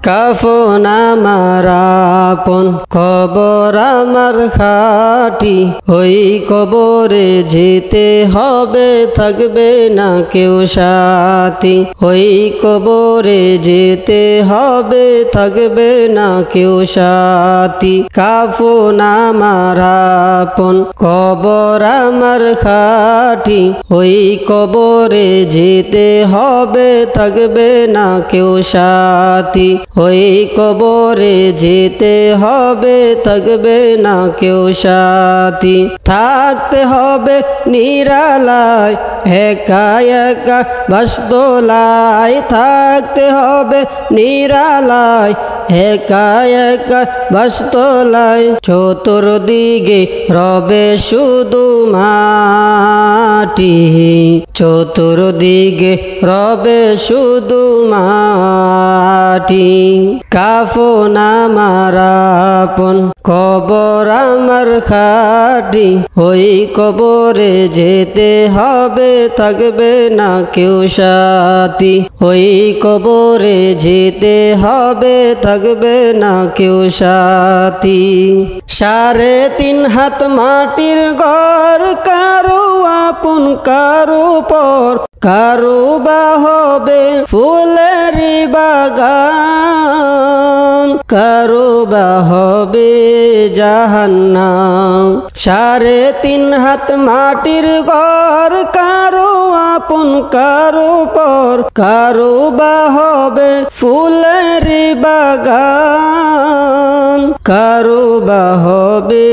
কাফন আমার আপন কবর আমার খাটি ওই কবরে যেতে হবে থাকবে না কেউ সাথী ওই কবরে যেতে হবে থাকবে না কেউ সাথী কাফন আমার আপন কবর আমার খাটি ওই কবরে যেতে হবে থাকবে না কেউ সাথী ওই কবরে যেতে হবে থাকবে না কেউ সাথী থাকতে হবে নিরালায় একা একা বাসদোলায় থাকতে হবে নিরালায় একা একা বাসদোলায় চতুর্দিকে রবে শুধু মাটি চতুর্দিকে রবে শুধু মাটি কাফন আমার আপন কবর আমার খাটি ওই কবরে যেতে হবে থাকবে না কেউ সাথী ওই কবরে যেতে হবে থাকবে না কেউ সাথী 3.5 হাত মাটির ঘর কারো আপন কারো পর কারো বা হবে ফুলের বাগান কারো বা হবে জাহান্নাম 3.5 হাত মাটির ঘর কারো আপন কারো পর কারো বা হবে ফুলের বাগান কারো বা হবে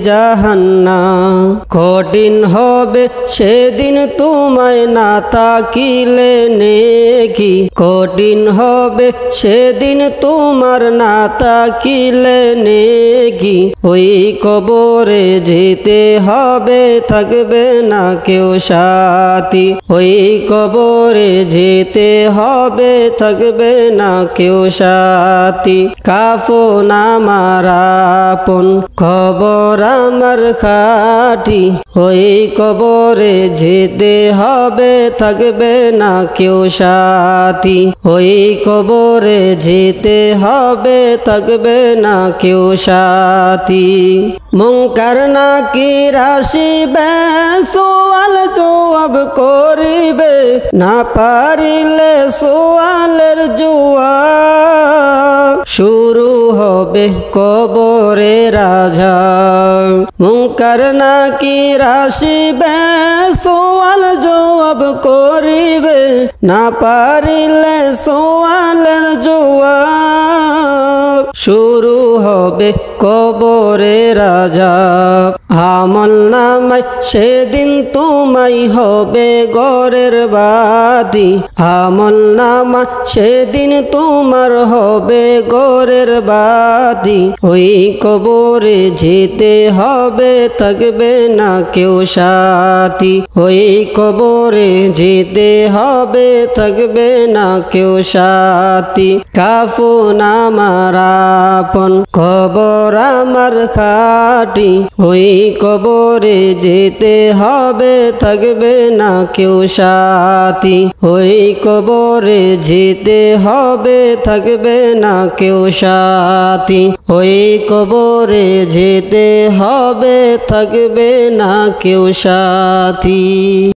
জাহান্নাম কঠিন হবে সেদিন তোমায় না তাকিলে নেকি কঠিন হবে সেদিন তোমার না তাকিলে নেকি ওই কবরে যেতে হবে থাকবে না কেউ সাথী ওই কবরে যেতে হবে থাকবে না কেউ সাথী কাফন আমার আপন কবর আমার খাটি ওই কবরে যেতে হবে থাকবে না কেউ সাথী ওই কবরে যেতে হবে থাকবে না কেউ সাথী মুনকার নাকির আসিবে সওয়াল জবাব করিবে না পারিলে সওয়ালের জবাব শুরু হবে কবরের আযাব মুনকার নাকির আসিবে সওয়াল জবাব করিবে না পারিলে সওয়ালের জবাব শুরু হবে কবরের আযাব আমল নামায় সেদিন তোমায় হবে ঘরের বাতি আমল নামা সেদিন তোমার হবে ঘরের বাতি ওই কবরে যেতে হবে থাকবে না কেউ সাথী ওই কবরে যেতে হবে থাকবে না কেউ সাথী কাফন আমার আপন কবর আমার খাটি ওই কবরে যেতে হবে থাকবে না কেউ সাথী ওই কবরে যেতে হবে থাকবে না কেউ সাথী ওই কবরে যেতে হবে থাকবে না কেউ সাথী।